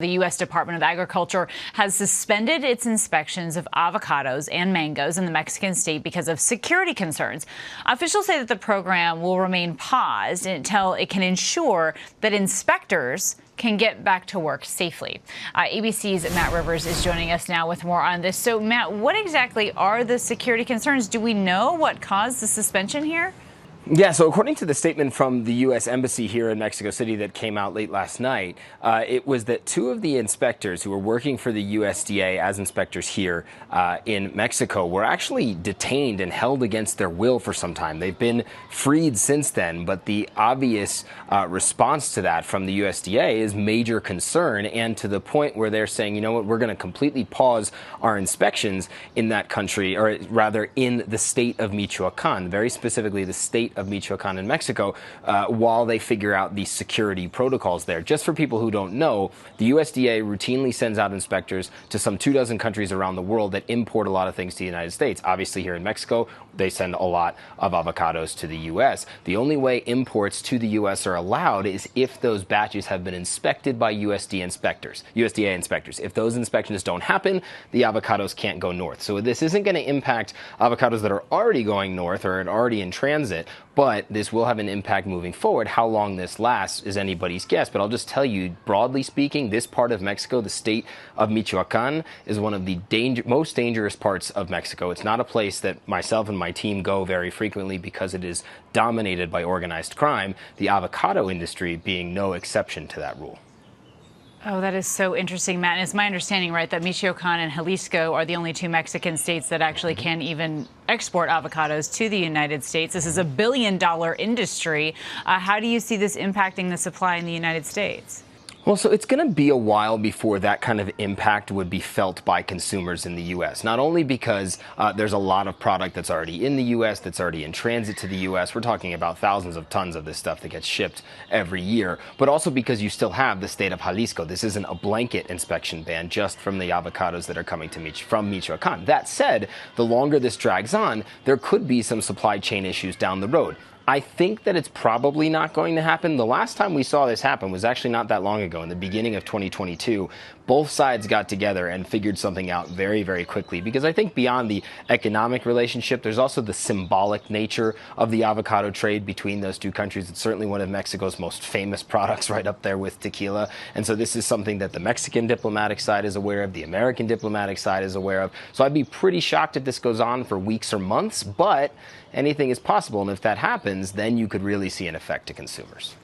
The U.S. Department of Agriculture has suspended its inspections of avocados and mangoes in the Mexican state because of security concerns. Officials say that the program will remain paused until it can ensure that inspectors can get back to work safely. ABC's Matt Rivers is joining us now with more on this. So, Matt, what exactly are the security concerns? Do we know what caused the suspension here? Yeah, so according to the statement from the U.S. Embassy here in Mexico City that came out late last night, it was that two of the inspectors who were working for the USDA as inspectors here in Mexico were actually detained and held against their will for some time. They've been freed since then, but the obvious response to that from the USDA is major concern, and to the point where they're saying, you know what, we're going to completely pause our inspections in that country, or rather in the state of Michoacan, very specifically the state of Michoacan in Mexico, while they figure out the security protocols there. Just for people who don't know, the USDA routinely sends out inspectors to some 24 countries around the world that import a lot of things to the United States. Obviously, here in Mexico, they send a lot of avocados to the U.S. The only way imports to the U.S. are allowed is if those batches have been inspected by USDA inspectors. If those inspections don't happen, the avocados can't go north. So this isn't going to impact avocados that are already going north or are already in transit, but this will have an impact moving forward. How long this lasts is anybody's guess. But I'll just tell you, broadly speaking, this part of Mexico, the state of Michoacan, is one of the most dangerous parts of Mexico. It's not a place that myself and my team go very frequently because it is dominated by organized crime, the avocado industry being no exception to that rule. Oh, that is so interesting, Matt. And it's my understanding, right, that Michoacan and Jalisco are the only two Mexican states that actually can even export avocados to the United States. This is a billion-dollar industry. How do you see this impacting the supply in the United States? Well, so it's going to be a while before that kind of impact would be felt by consumers in the U.S., not only because there's a lot of product that's already in the U.S., that's already in transit to the U.S. We're talking about thousands of tons of this stuff that gets shipped every year, but also because you still have the state of Jalisco. This isn't a blanket inspection ban just from the avocados that are coming to from Michoacan. That said, the longer this drags on, there could be some supply chain issues down the road. I think that it's probably not going to happen. The last time we saw this happen was actually not that long ago, in the beginning of 2022. Both sides got together and figured something out very, very quickly, because I think beyond the economic relationship, there's also the symbolic nature of the avocado trade between those two countries. It's certainly one of Mexico's most famous products, right up there with tequila. And so this is something that the Mexican diplomatic side is aware of, the American diplomatic side is aware of. So I'd be pretty shocked if this goes on for weeks or months, but anything is possible. And if that happens, then you could really see an effect to consumers.